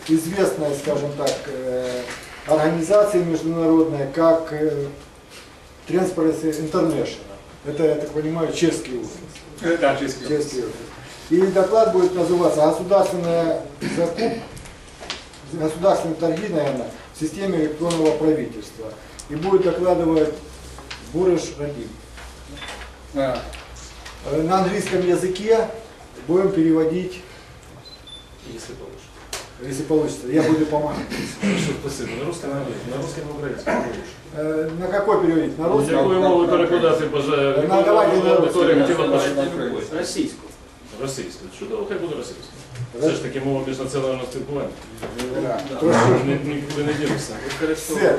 известная, скажем так, организация международная, как Transparency International. Это, я так понимаю, чешский офис. Да, чешский офис. И доклад будет называться «Государственная государственные торги, наверное, в системе электронного правительства». И будет докладывать Буреш.wmv. На английском языке будем переводить, если получится. Я буду помогать. Спасибо. На русском, на русском и украинском. На какой переводить? На русском? Якою мовою перекладати бажаю? Російську. Російською. Чудово, хай буде російською. Це ж таки мова міжнаціонального спілкування. Нікуди не ділися. Все.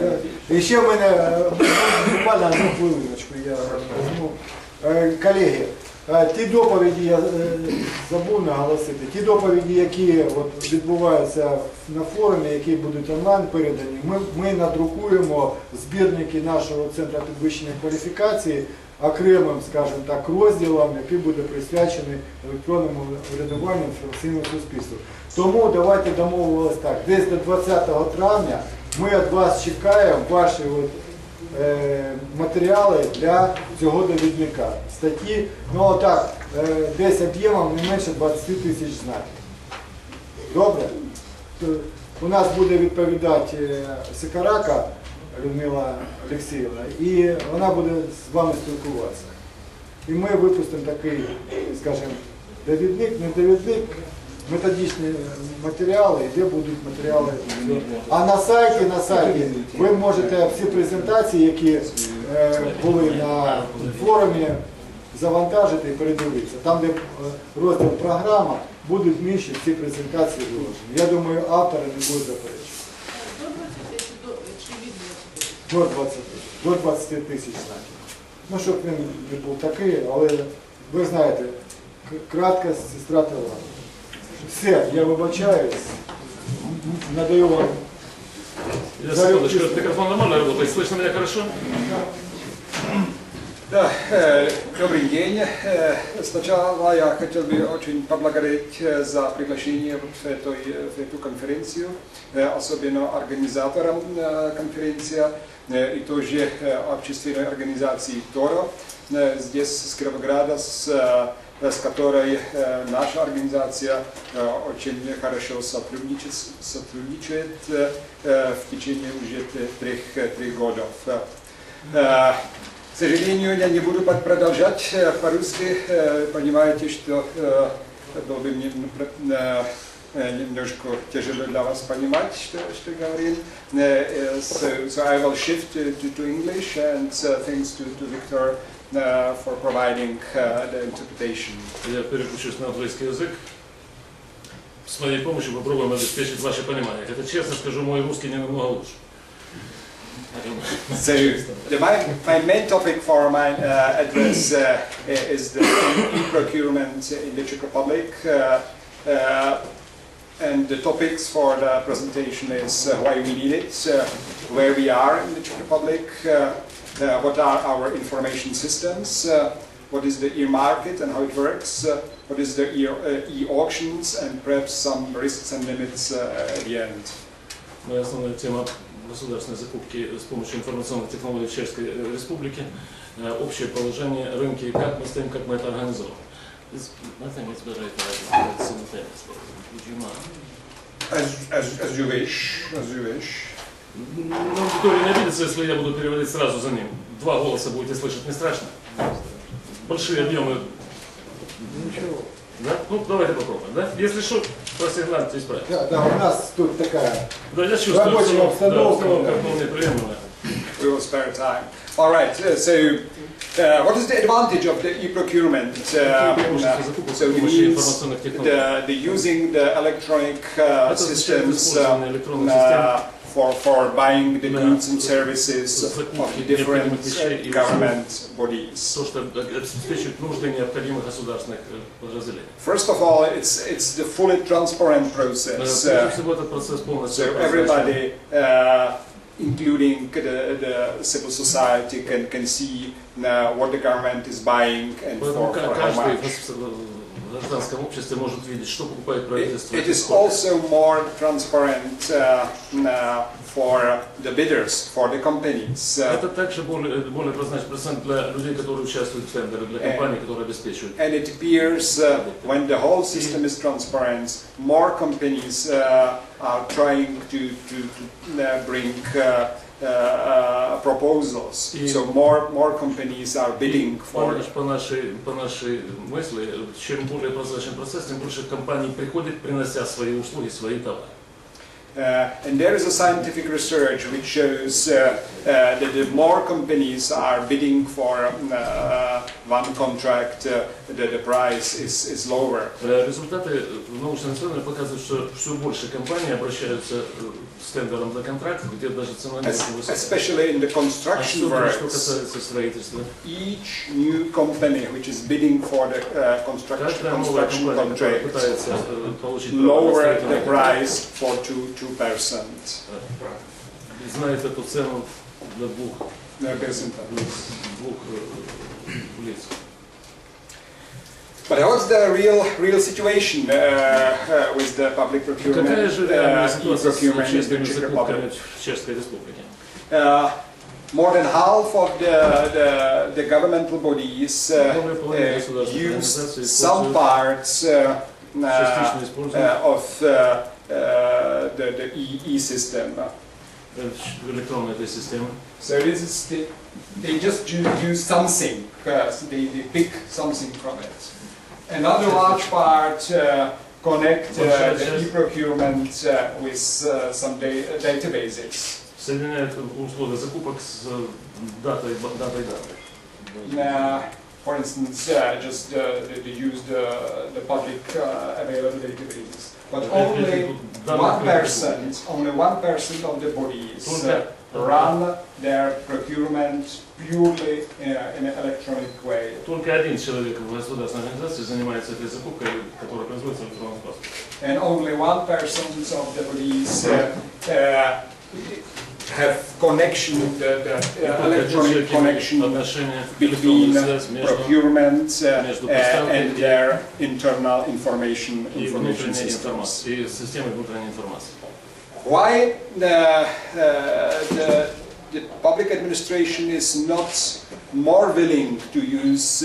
І ще в мене буквально одну хвилиночку я візьму. Колеги, ті доповіді, я забув наголосити, ті доповіді, які от відбуваються на форумі, які будуть онлайн передані, ми надрукуємо збірники нашого Центру підвищення кваліфікації окремим, скажімо так, розділом, який буде присвячений електронному врядуванню інформаційному суспільству. Тому давайте домовились так, десь до 20 травня ми від вас чекаємо ваші матеріали для цього довідника. Статті, ну отак, десь об'ємом не менше 20 тисяч знаків. Добре? У нас буде відповідати Сикарака Людмила Олексіївна, і вона буде з вами спілкуватися. І ми випустимо такий, скажімо, довідник, не довідник, методичні матеріали, де будуть матеріали. А на сайті ви можете всі презентації, які були на форумі, завантажити і передивитися. Там, де розділ програма, будуть вміщені всі презентації виложені. Я думаю, автори не будуть заперечувати. До 20 тисяч знаків. Ну, щоб він не був такий, але ви знаєте, краткость сестра талант. Все, я вибачаюсь, надаю вам. Я секундочку, микрофон нормально работает, слышно меня хорошо? Да, добрый день. Сначала я хотел бы очень поблагодарить за приглашение в эту конференцию, особенно организаторам конференции и тоже общественной организации ТОРО здесь, с Кировограда, с которой наша организация очень хорошо сотрудничает в течение уже трех годов. К сожалению, я не буду продолжать по-русски. Понимаете, что было бы мне немножко тяжело для вас понимать, что говорим. So I will shift to English, and thanks to Victor for providing the interpretation. Я переключусь на английский язык. С моей помощью попробуем обеспечить ваше понимание. Хотя, честно скажу, мой русский не намного лучше. So my main topic for my address is the e-procurement in the Czech Republic, and the topics for the presentation is why we need it, where we are in the Czech Republic, what are our information systems, what is the e-market and how it works, what is the e-auctions, and perhaps some risks and limits at the end. Моя основная тема – государственные закупки с помощью информационных технологий в Чешской Республике, общее положение, рынки, как мы стоим, как мы это организовываем. As you wish. Ну, аудитория не обидится, если я буду переводить сразу за ним. Два голоса будете слышать, не страшно? Большие объемы. Ничего. Да? Ну, давайте попробуем, да? Если что, просигнальте, исправить. Да, у нас тут такая рабочая обстановка. Как вполне приемлемо. We will spare time. All right. So, what is the advantage of the e-procurement? So it means the using the electronic systems for buying the goods and services of the different government bodies. First of all, it's the fully transparent process. So everybody, including the civil society, can see what the government is buying and for how much. гражданском обществе может видеть, что покупает правительство. It is also more transparent for the bidders, for the companies. Это также более прозрачный процент для людей, которые участвуют в тендере, для компаний, которые обеспечивают. And it appears when the whole system is transparent, more companies are trying to bring proposals. So more companies are bidding for. По нашей мысли, чем более прозрачный процесс, тем больше компаний приходит, принося свои услуги, свои товары. And there is a scientific research which shows that the more companies are bidding for one contract, the price is lower. Результаты научных исследований показывают, что все больше компаний обращаются с тендером на контракт, где даже цена не очень высокая. Especially in the construction works, что касается строительства. each new company which is bidding for the construction contract lower the price for 2%. Знает эту цену для двух лиц. But what's the real situation with the public procurement, Какая же реальная ситуация с e-procurement in the общественными Czech закупками Republic? в Чешской Республике? More than half of the governmental bodies use some parts of the e-system. Электронная эта система. So this is they just use something, they pick something from it. Another large part connect the e-procurement with some databases. Соединяет условия закупок с датой данных. For instance, just they use the public available databases. But only 1% of the bodies run their procurement purely in an electronic way. Только один человек в государственной организации занимается этой закупкой, которая производится в электронном способе. And only 1% of the bodies have connection, the electronic connection between procurement and their internal information systems. Why the public administration is not more willing to use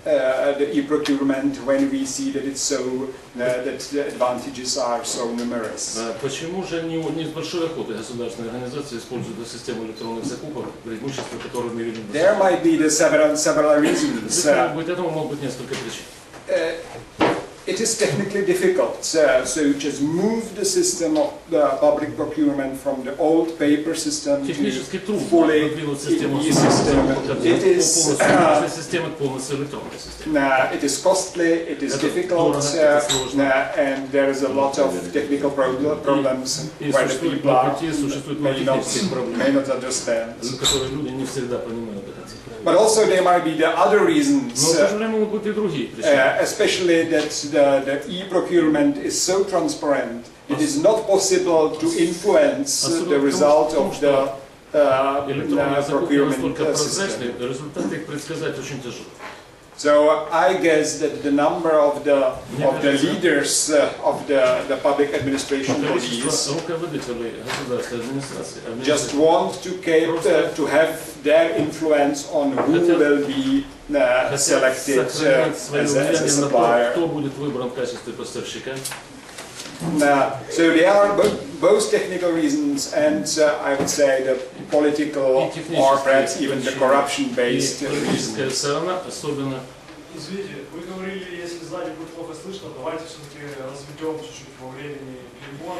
the e-procurement when we see that it's so that the advantages are so numerous? Почему же не с большой охотой государственные организации используют систему электронных закупок, преимущества, которые мы видим? There might be the several reasons. Этому могут быть несколько причин. It is technically difficult, so just move the system of the public procurement from the old paper system to fully e-system. It is costly, it is difficult, and there is a lot of technical problems where the people may not understand. But also there might be the other reasons, especially that the e-procurement is so transparent, it is not possible to influence the result of the procurement system. So I guess that the number of the leaders of the public administration bodies just want to have their influence on who will be selected as a supplier. So there are both technical reasons and I would say the political or perhaps even the corruption-based reasons. Извините, вы говорили, если сзади будет плохо слышно, давайте все-таки разведем чуть-чуть во времени перевод.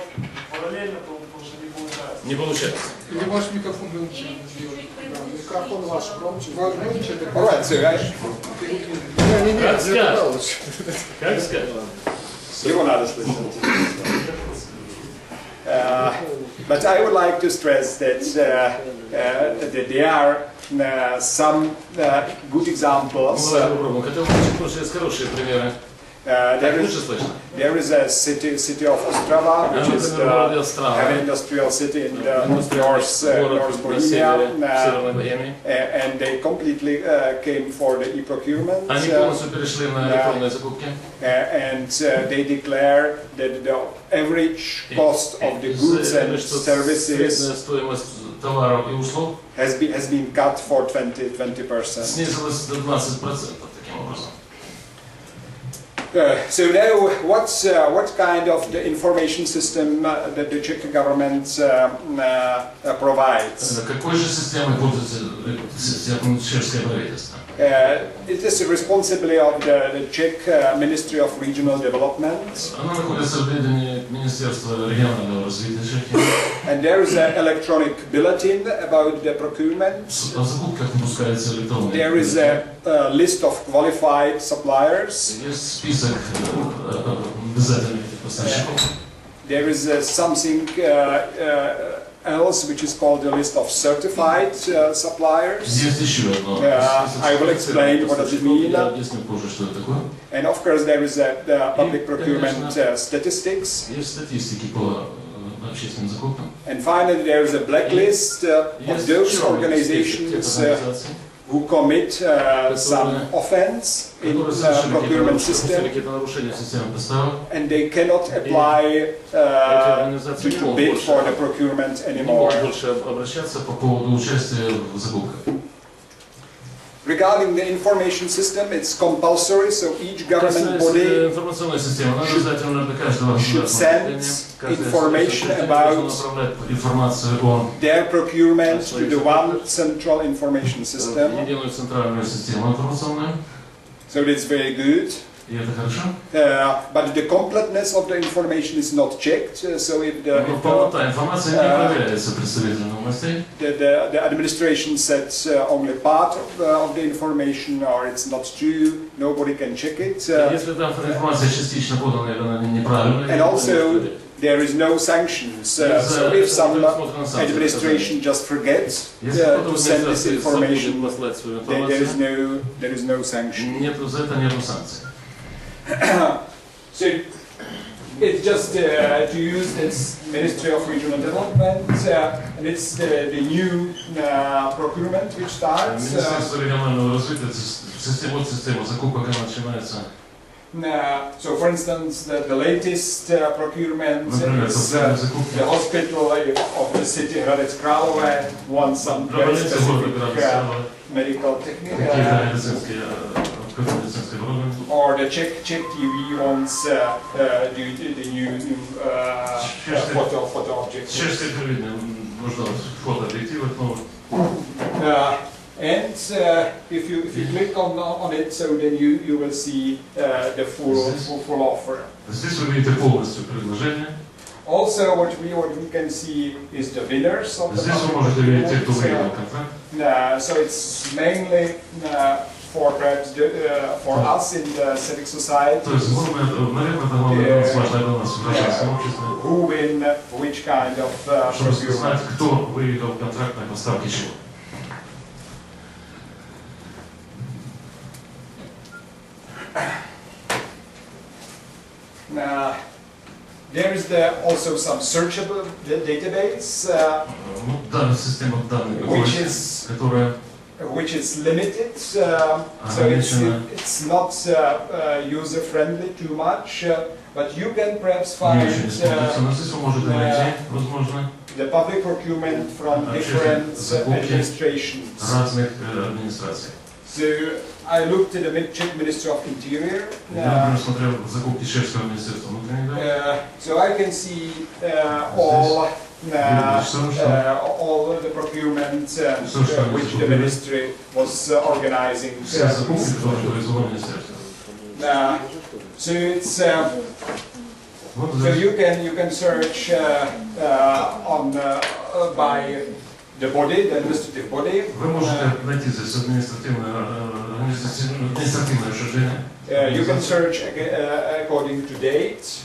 Параллельно, потому что не получается. Не получается. Или ваш микрофон громче? Микрофон ваш громче. Alright, so Как скажешь? Его надо слышать. But I would like to stress that there are some good examples There is a city of Ostrava, which is the heavy industrial city in the North Bohemia, and they completely came for the e-procurement, and they declare that the average cost of the goods and services has been cut for 20%. So now, what kind of the information system that the Czech government provides? It is the responsibility of the Czech Ministry of Regional Development. And there is an electronic bulletin about the procurement. There is a list of qualified suppliers. There is something else which is called the list of certified suppliers. I will explain what does it mean. And of course there is the public procurement statistics. And finally there is a blacklist of those organizations who commit some offense in the procurement system, and they cannot apply to bid for the procurement anymore. Regarding the information system, it's compulsory, so each government body should send information about their procurement to the one central information system. So that's very good. But the completeness of the information is not checked, so if the administration sets only part of the information, or it's not true, nobody can check it. And also, there is no sanctions, so if some administration just forgets to send this information, then there is no sanction. So it's just to use this Ministry of Regional Development, and it's the new procurement which starts. So for instance, the latest procurement is the hospital of the city Hradec Králové wants some very specific medical technique. Or the Czech TV wants the new photo object. And if you click on it, so then you will see the full offer. Also, what we can see is the winners of the procurement. So it's mainly for perhaps for us in the civic society who win which kind of procurement. There is also some searchable database which is limited, so it's not user-friendly too much, but you can perhaps find the public procurement from different administrations. So I looked at the Czech Ministry of Interior, so I can see all the procurement which the ministry was organizing. So it's so you can search on by the body, the administrative body. You can search according to date.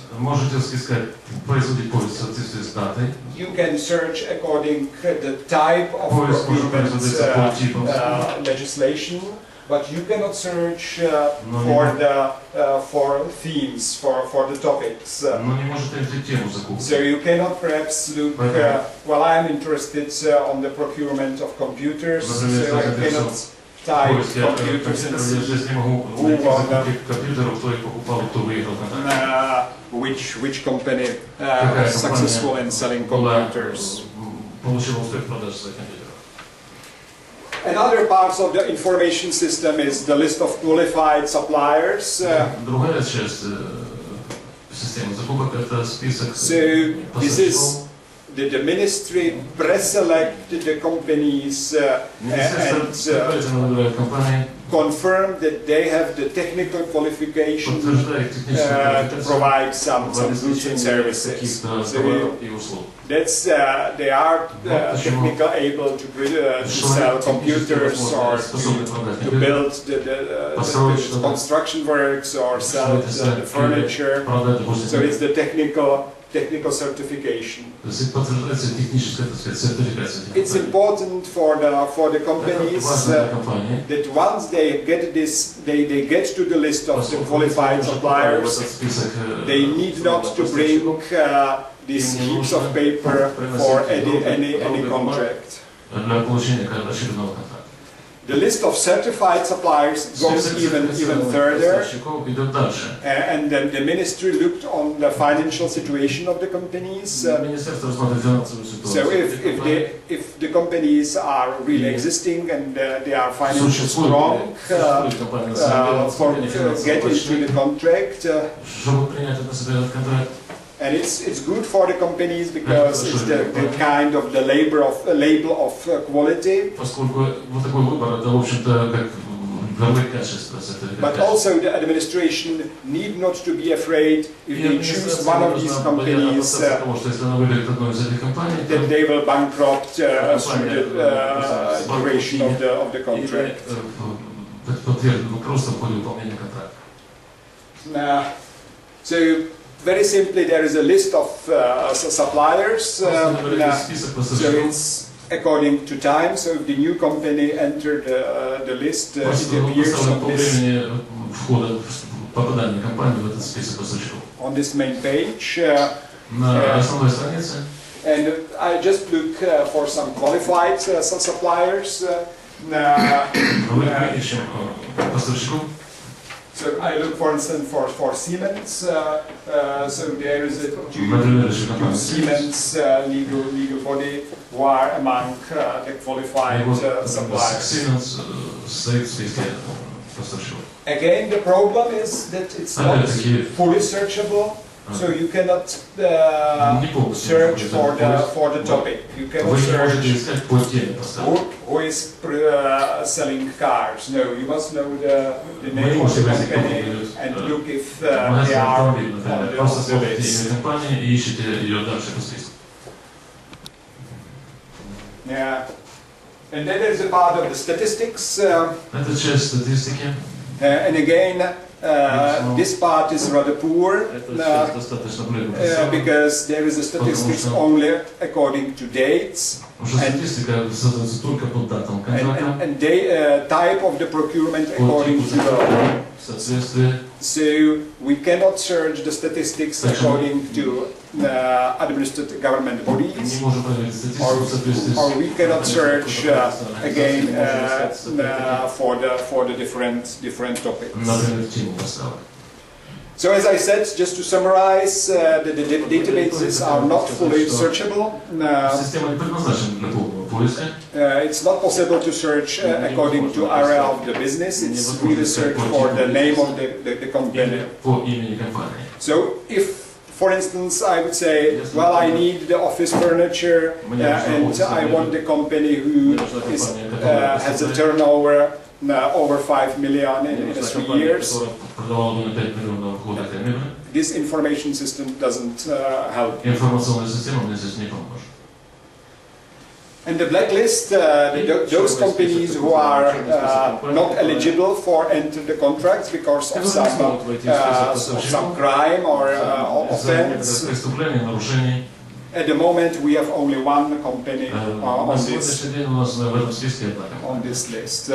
You can search according to the type of procurement legislation. but you cannot search for themes, for the topics. Но не можете найти тему закупки. So you cannot perhaps look, well, I'm interested on the procurement of computers, so I cannot type computers and see which company was successful in selling computers. Another part of the information system is the list of qualified suppliers. So this is the ministry pre-select the companies and confirm that they have the technical qualification to provide some goods and services. So that's they are technically able to sell computers or to build the construction works or sell the furniture. So it's the technical certification. It's important for the companies that once they get this, they get to the list of the qualified suppliers, they need not to bring these heaps of paper for any contract. The list of certified suppliers goes even further, and then the ministry looked on the financial situation of the companies. So if the companies are really existing and they are financially strong, for get into the contract. And it's good for the companies because it's the kind of the label of quality. But also the administration need not to be afraid if they choose one of these companies that they will bankrupt through the duration of the contract. So very simply, there is a list of suppliers, so it's according to time, so if the new company entered the list, it appears on this main page. And I just look for some qualified suppliers. So I look, for instance, for Siemens. So there is a two Siemens legal body who are among the qualified suppliers. Again, the problem is that it's not fully searchable. So you cannot search for the topic. You cannot search who is selling cars. No, you must know the name of the company and look if they are on the list. Yeah. And then there's a part of the statistics. And again, this part is rather poor because there is a statistics only according to dates and type of the procurement according to law. So we cannot search the statistics according to administrative government bodies, or we cannot search again for the different topics. So as I said, just to summarize, the databases are not fully searchable. It's not possible to search according to area of the business. It's really search for the name of the company. So if, for instance, I would say, well, I need the office furniture and I want the company who has a turnover over 5 million in 3 years. This information system doesn't help. And the blacklist, those companies who are not eligible for enter the contracts because of some crime or offense. At the moment, we have only one company on this list.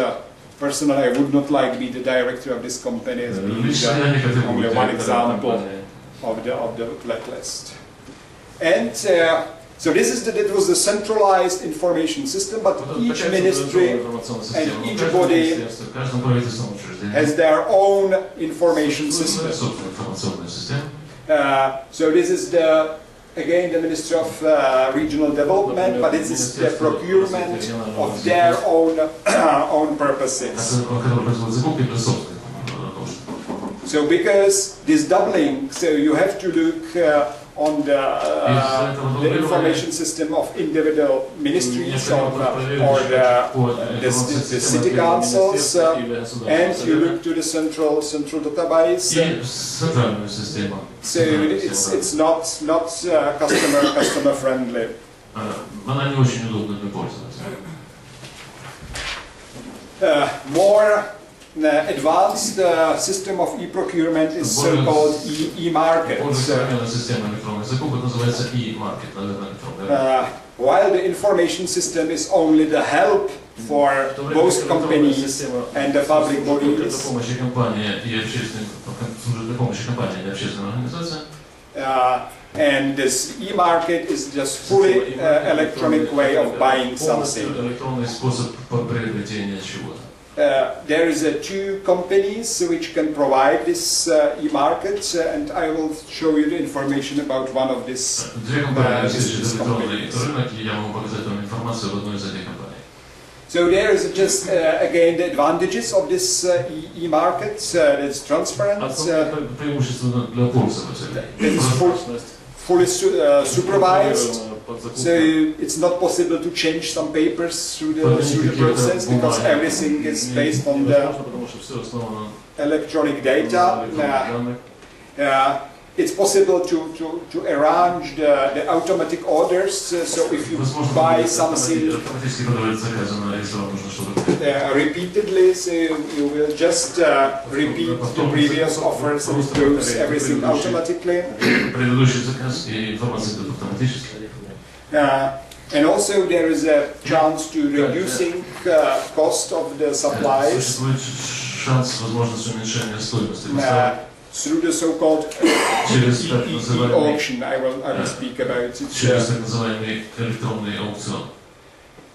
personally, I would not like to be the director of this company as being Лично я не хотел бы only быть one директором example компании. of the blacklist. And so that was the centralized information system, but Вот each такая ministry информационная система. and Но each каждое body министерство, в каждом правительственном учреждении has their own information существует system. своя собственная информационная система. So this is again the Ministry of Regional Development, but this is the procurement of their own purposes. Который производит закупки для собственных нужд. So because this doubling, so you have to look on the information system of individual ministries or the city councils, and you look to the central database. И центральную систему. So it's not customer friendly. Она не очень удобна для пользователя. More advanced system of e-procurement is so-called e-market. Более современная система электронных закупок называется e-market, наверное, электронная. While the information system is only the help for both companies and the public bodies. Для помощи компании и общественным организациям. And this e-market is just fully electronic way of buying something. Электронный способ приобретения чего-то. There is two companies which can provide this e-market, and I will show you the information about one of these companies. So there is just again the advantages of this e-market. It's transparent. It's fully supervised. So it's not possible to change some papers through the process because everything is based on the electronic data. It's possible to arrange the automatic orders. So if you buy something repeatedly, so you will just repeat the previous offers and it goes everything automatically. And also there is a chance to reducing cost of the supplies through the so-called auction. I will speak about it.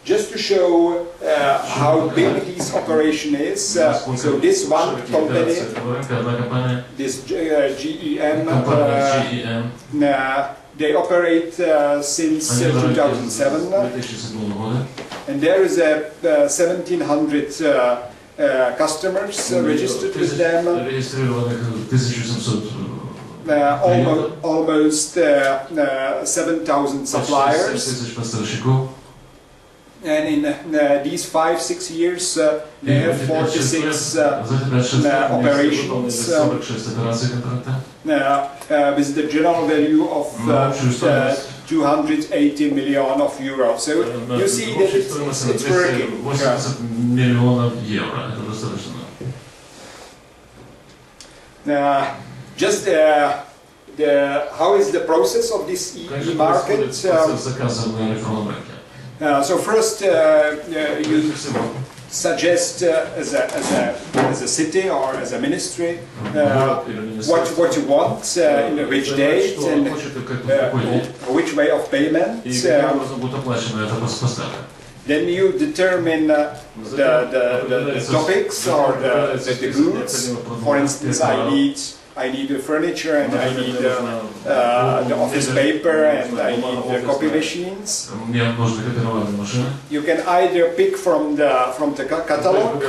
Just to show how big this operation is, so this one company, this GEM, they operate since 2007, and there is 1,700 customers registered with them, almost 7,000 suppliers. And in these 5-6 years, they have 46 operations with the general value of 280 million of euros. So you see that it's working. Just how is the process of this e-market? So first, you suggest as a city or as a ministry what you want, in which date and which way of payment. Then you determine the topics or the goods. For instance, I need the furniture and I need the office paper and I need the copy machines. You can either pick from the catalog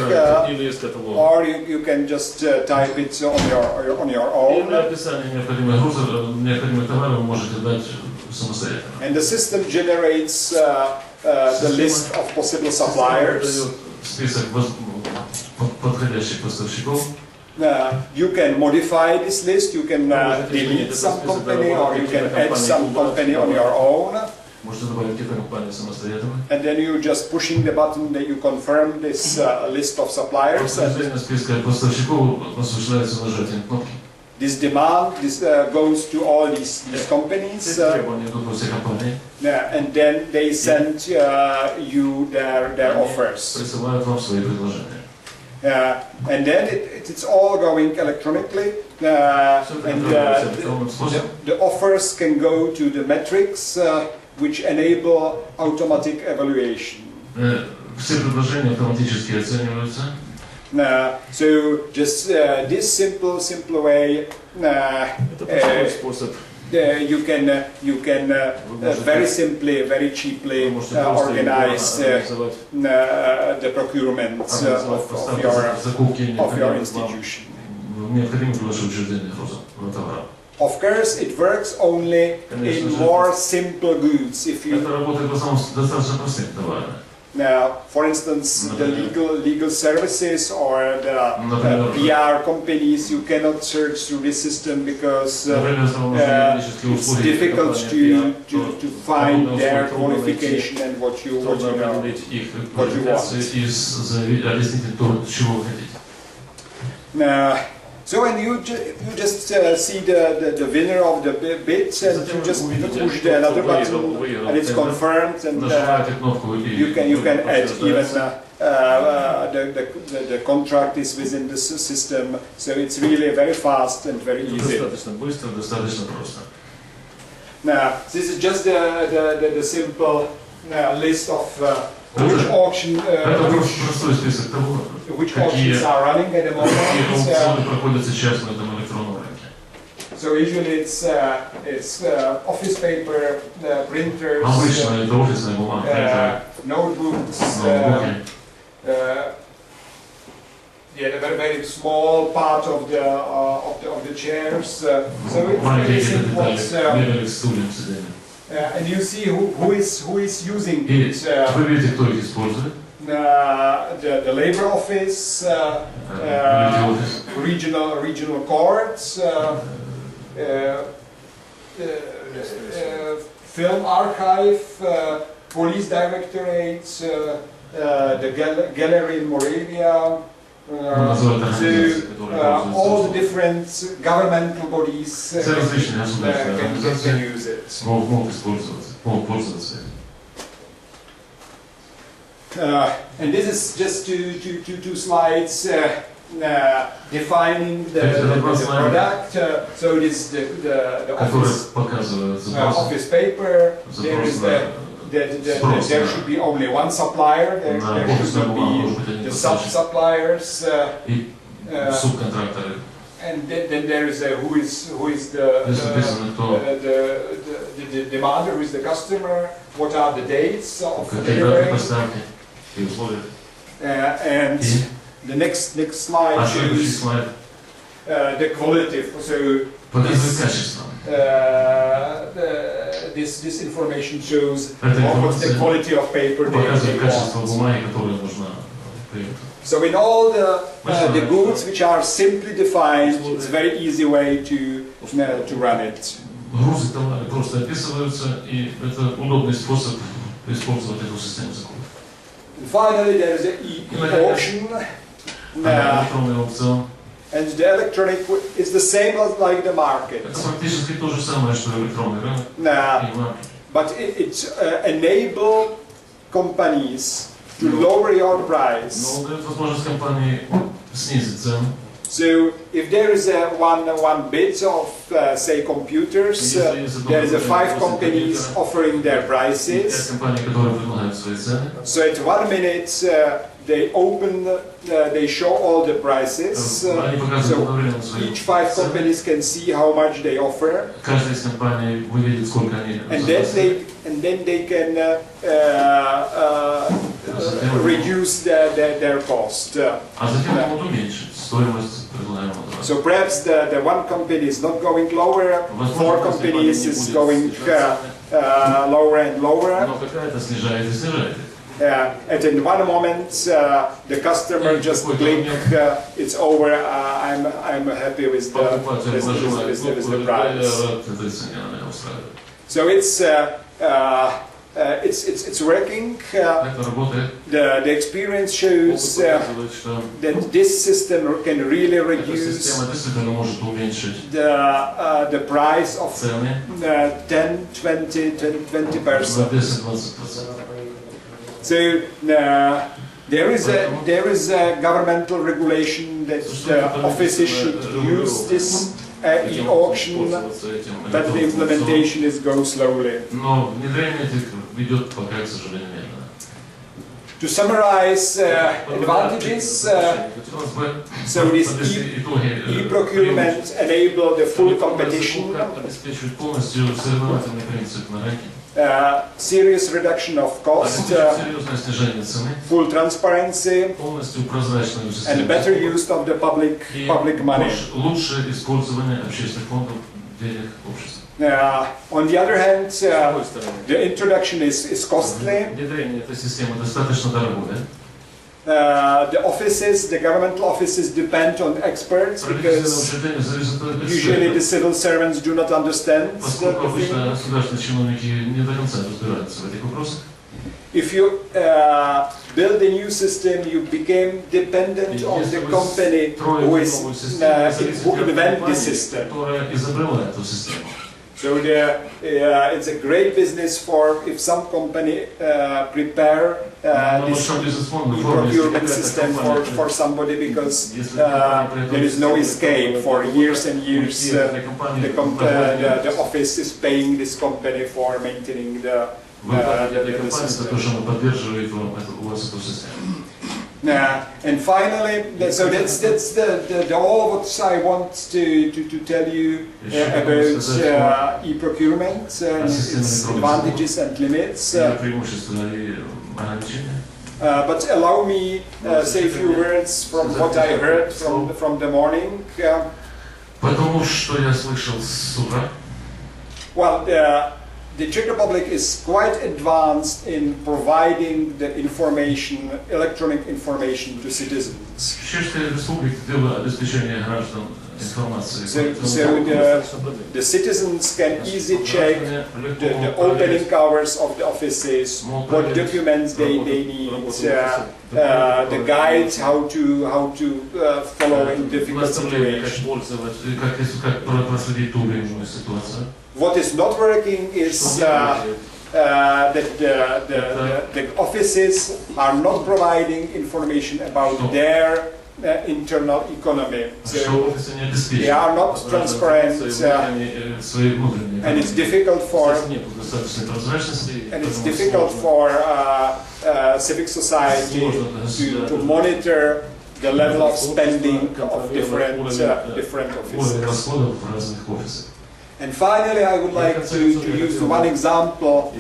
or you can just type it on your own. And the system generates the list of possible suppliers. You can modify this list, you can delete some company or you can add some company on your own. And then you just pushing the button that you confirm this list of suppliers. This demand goes to all these companies, and then they send you their offers. And then it's all going electronically, and the offers can go to the metrics which enable automatic evaluation. Все предложения автоматически оцениваются. So just this simple way, Это простой способ. you can very simply, very cheaply organize the procurement of your institution. Of course, it works only in more simple goods. If you for instance, the legal services or the PR companies, you cannot search through this system because it's difficult to find their qualification and what you want. So when you just see the winner of the bids and you just push the another button and it's confirmed, and you can add even the contract is within the system, so it's really very fast and very easy. Now this is just the simple list of which auctions are running at the moment. So usually it's office paper, printers, notebooks, yeah, a very small part of the chairs. So it's really simple. And you see who is using it. The labor office, regional courts, film archive, police directorates, the gallery in Moravia. All the different governmental bodies can use it. And this is just two slides defining the product. So this is the office paper. There is there should be only one supplier. There should not be the sub-suppliers. And then there is who is the demander, who is the customer, what are the dates of delivery. And the next slide shows the quality. So this information shows what's the quality of paper they want. So in all the goods which are simply defined, it's a very easy way to run it. Грузы товары просто описываются, и это удобный способ использовать эту систему закупок. Finally, there is the e-auction. And the electronic is the same as like the market. Это фактически то же самое, что электронный рынок. But it enable companies to lower your price. Но дает возможность компании снизить цену. So if there is one bid of say computers, there is 5 companies offering their prices. So at 1 minute they open, they show all the prices. So each 5 companies can see how much they offer. And then they can reduce their cost. So perhaps the one company is not going lower, 4 companies is going lower and lower. And in one moment, the customer just click, it's over. I'm happy with the price. So it's working. The experience shows that this system can really reduce the price of 10-20%. So There is a governmental regulation that offices should use this e-auction, but the implementation is go slowly. Но внедрение этих ведет пока, к сожалению, медленно. To summarize advantages, so this e-procurement enable the full competition, обеспечивает полностью соревновательный принцип на рынке. Serious reduction of cost, Серьезное снижение цены, full transparency, полностью прозрачную систему, and better use of the public money. Лучшее использование общественных фондов денег общества. On the other hand, the introduction is costly. Внедрение этой системы достаточно дорогое. The governmental offices depend on experts because usually the civil servants do not understand the thing. If you build a new system, you became dependent on the company who invent the system. So it's a great business for if some company prepare this e-procurement system for somebody because there is no escape. For years and years the office is paying this company for maintaining the system. And finally, so that's all what I want to tell you about e-procurement and its advantages and limits. But allow me say a few words from what I heard from the morning. Well, the Czech Republic is quite advanced in providing the information, electronic information to citizens. So the citizens can easily check the opening hours of the offices, what documents they need, the guides how to follow in difficult situations. What is not working is that the offices are not providing information about their internal economy. So they are not transparent, and it's difficult for civic society to monitor the level of spending of different offices. And finally, I would like to use one example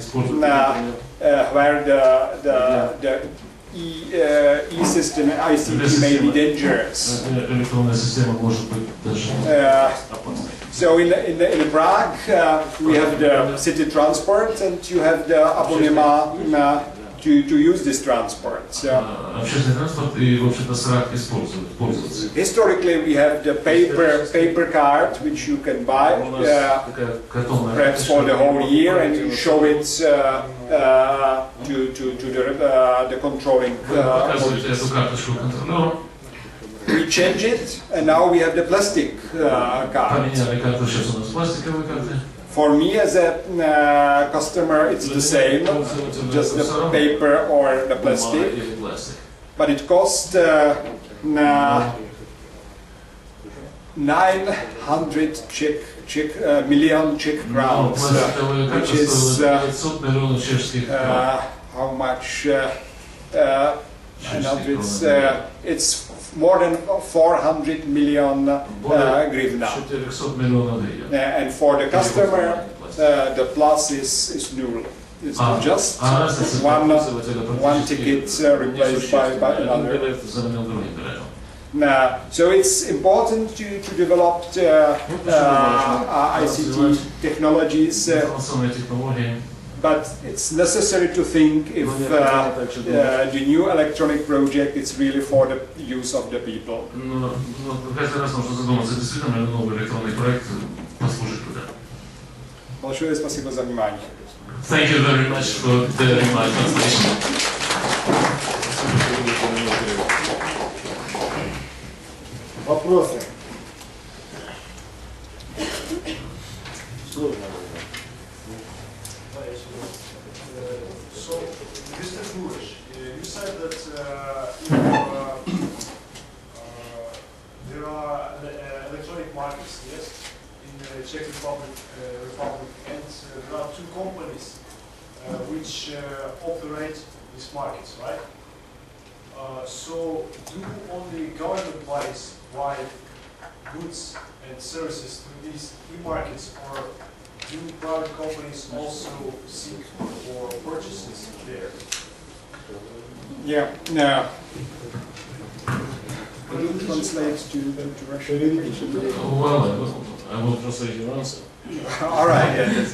where the e-system, ICT may be dangerous. So in Prague, we have the city transport, and you have the abonnement to use this transport. Historically, we have the paper card which you can buy, perhaps for the whole year, and you show it to the controlling bodies. We change it, and now we have the plastic card. For me as a customer, it's the same, just the paper or the plastic, but it costs 900 million Czech crowns, which is how much? It's more than 400 million hryvnia. And for the customer, the plus is null. It's just one ticket replaced by another. So it's important to develop ICT technologies, but it's necessary to think if the new electronic project is really for the use of the people. Большое спасибо за внимание. Thank you very much for the my translation. Вопросы? So, Mr. Bureš, you said that Czech Republic, and there are two companies which operate these markets, right? So do only government bodies buy goods and services through these e-markets, or do private companies also seek for purchases there? Yeah, no. Can you translate to Russian? Well, I will translate your answer. All right.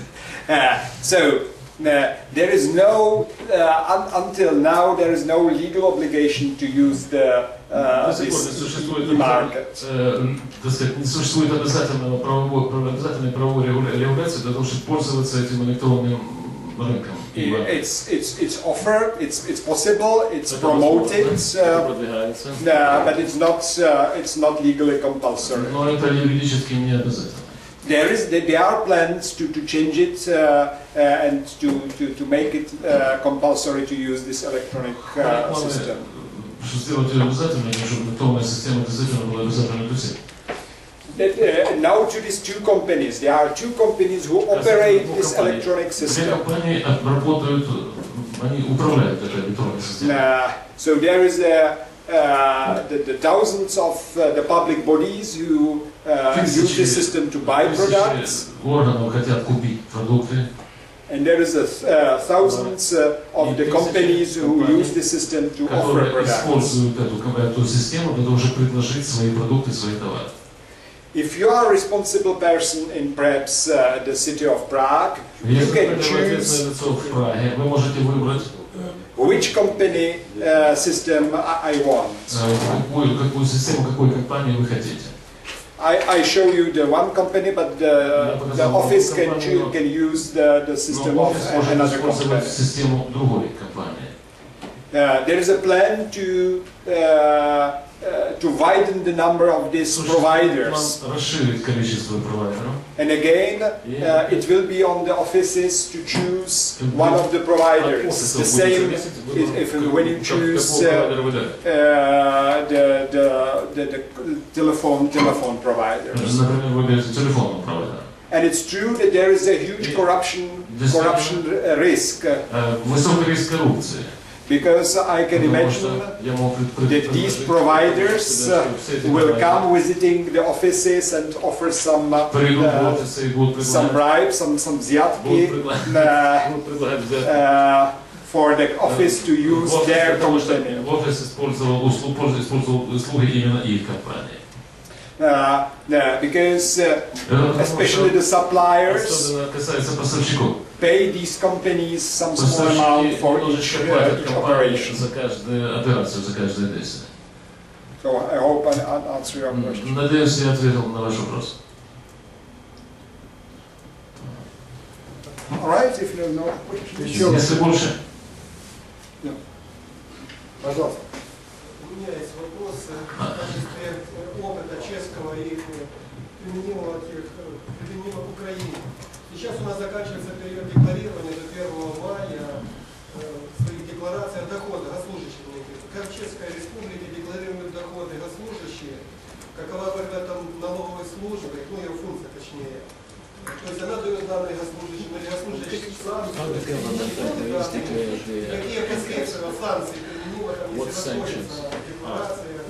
So there is no until now there is no legal obligation to use the this e-market. Не существует обязательной правовой регуляции для того, чтобы пользоваться этим электронным рынком. It's offered, it's possible, it's promoted, but it's not legally compulsory. Но это юридически не обязательно. There are plans to change it and to make it compulsory to use this electronic system. Сделать ее обязательно, чтобы электронная система действительно была обязательной для всех. Now to these two companies, there are two companies who operate this electronic system. Компании работают, они управляют этой электронной системой. So there is the thousands of the public bodies who use this system to buy products. Органов хотят купить продукты. And there is thousands of the companies who use the system to offer products. Используют эту систему для того, чтобы предложить свои продукты, свои товары. If you are a responsible person in perhaps the city of Prague, you can choose вы можете выбрать which company system I want. какую систему, какой компании вы хотите. I show you the one company, but the office can use the system of another company. Систему другой компании. There is a plan to widen the number of these providers. Расширить количество провайдеров. And again, it will be on the offices to choose one of the providers. The same if when you choose the telephone provider. Например, выберете телефонного провайдера. And it's true that there is a huge corruption risk. Высокий риск коррупции. Because I can imagine that these providers will come visiting the offices and offer some bribes, some взятки for the office to use their company. Офис использовал услуги именно их компании. Because especially the suppliers pay these companies some small amount for each operation. За каждую операцию, за каждое действие. So I hope I answer your question. Надеюсь, я ответил на ваш вопрос. All right, if you know questions. Если больше. Пожалуйста. У меня есть вопрос в качестве опыта чешского и применимого к Украине. Сейчас у нас заканчивается период декларирования до 1 мая своих деклараций о доходах госслужащих. Как в Чешской Республике декларируют доходы госслужащие, какова в этом налоговой службы, ну ее функция точнее. То есть она дает данные госслужащим, или госслужащий сам, какие последствия, санкции применимы, там, если расходится декларация,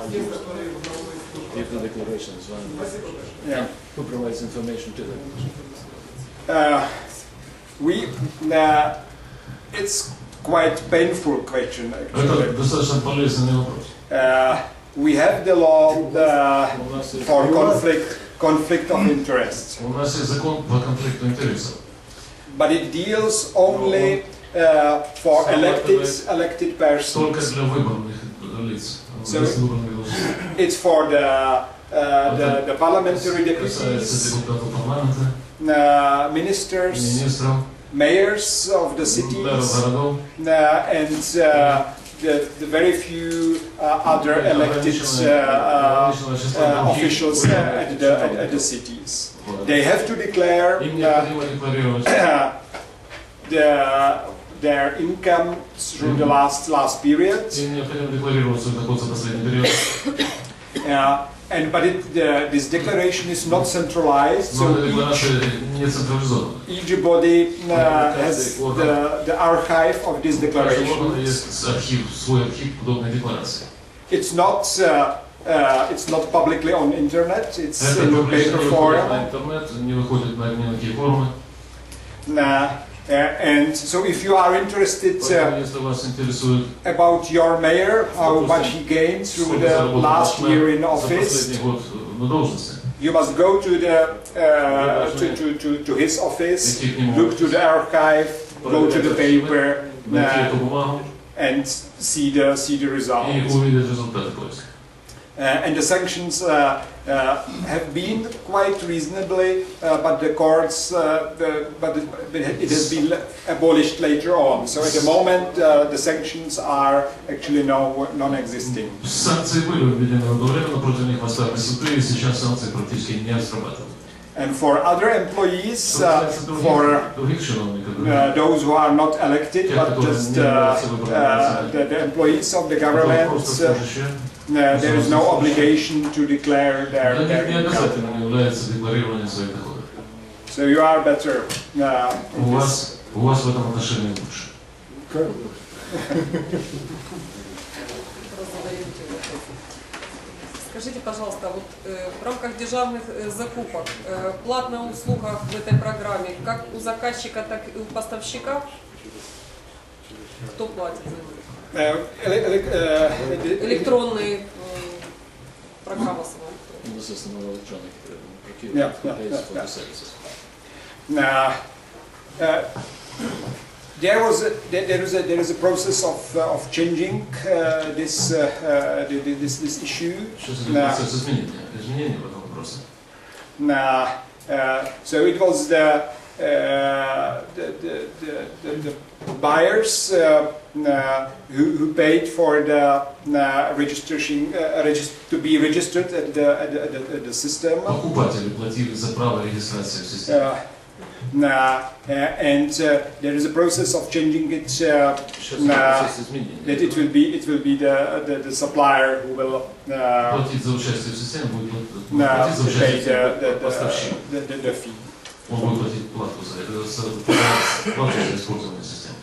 тем, которые в налоговой службе. If the declaration is valid. Спасибо большое. Yeah. Who provides information to them? It's quite painful question Это actually. достаточно болезненный вопрос. We have the law for conflict of interest, У нас есть закон по конфликту интересов. but it deals only for elected persons. Только для выбранных лиц. So it's for the parliamentary deputies, ministers, mayors of the cities, and the very few other elected officials at the cities. They have to declare their income through the last period. but this declaration is not centralized, Но so эта декларация не централизована. each body has the archive of this У каждого органа declaration. есть архив, свой архив подобной декларации. It's not publicly on internet. It's Это in публично paper не выходит на form. интернет, не выходит на ни на какие форумы. And so, if you are interested Поэтому, если вас интересует, about your mayor, how much he gained through сколько the заработал last ваш year мэр in за office, последний год на должности, you must go to his office, идти к нему, look to the archive, go to the paper, найти эту бумагу and see the и results. увидеть результаты поиска. And the sanctions have been quite reasonably, but the courts, it has been abolished later on. So at the moment, the sanctions are actually non-existing. Санкции были введены одновременно, против них поставлены суды, и сейчас санкции практически не срабатывают. And for other employees, for Других чиновников, those who are not elected, but just the employees of the government, there is no obligation to declare their не income. обязательно не является декларирование своих доходов. So you are better. У вас в этом отношении лучше. Скажите, пожалуйста, вот в рамках державных закупок платная услуга в этой программе как у заказчика, так и у поставщика? Кто платит за это? Электронные программы самого. The system of electronic Yeah, procurement pays for yeah. the services. There is a process of changing this issue. Сейчас идет процесс изменения в этом вопросе. So it was the buyers who paid for the registration to be registered at the system. Покупатели платили за право регистрации в системе. And there is a process of changing it that it will be the supplier who will Платить за участие в системе будет платить за pay участие поставщик. the fee. Он будет платить плату за это, плату за использование системы.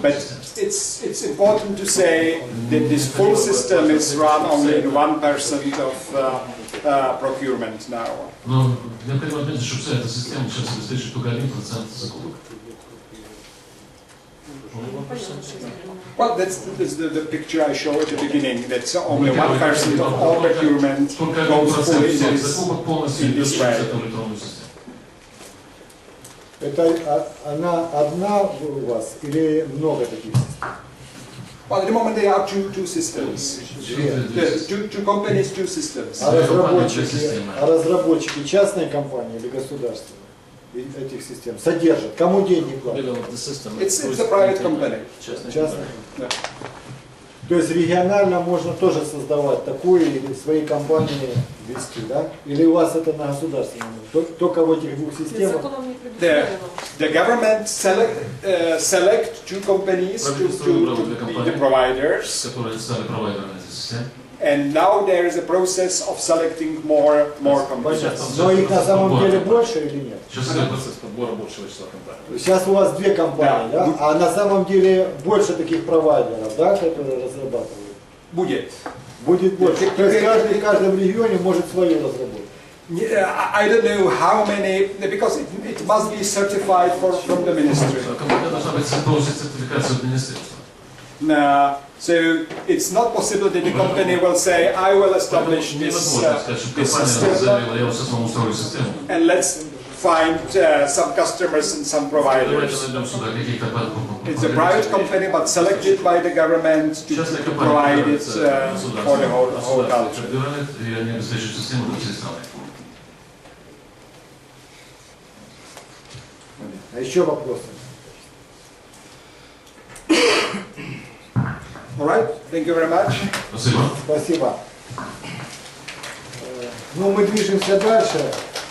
But it's important to say that this full system is run only in 1% of procurement now. Но необходимо отметить, что вся эта система сейчас обеспечивает только 1% закупок. Well, that's the picture I showed at the beginning. That's only 1% of all procurement goes fully in this way. Это она одна у вас или много таких систем? Well, at the moment there are two systems. Two companies, two systems. А разработчики частные компании или государственные этих систем содержат? Кому деньги платят? It's a private company. Частные. То есть регионально можно тоже создавать такую и свои компании вести, да? Или у вас это на государственном? Только в этих двух системах? The government select two companies to be the providers. And now there is a process of selecting more companies. Но их на самом деле больше или нет? Сейчас идет процесс подбора большего числа компаний. Сейчас у вас две компании, да? А на самом деле больше таких провайдеров, да, которые разрабатывают? Будет. Будет больше. То есть каждый в каждом регионе может свою разработать. I don't know how many, because it must be certified from the ministry. Компания должна быть получить сертификацию от министерства. So it's not possible that the company will say, I will establish this system and let's find some customers and some providers. It's a private company but selected by the government to provide it for the whole country. А еще вопросы? All right, thank you very much. Спасибо. Спасибо. Ну, мы движемся дальше.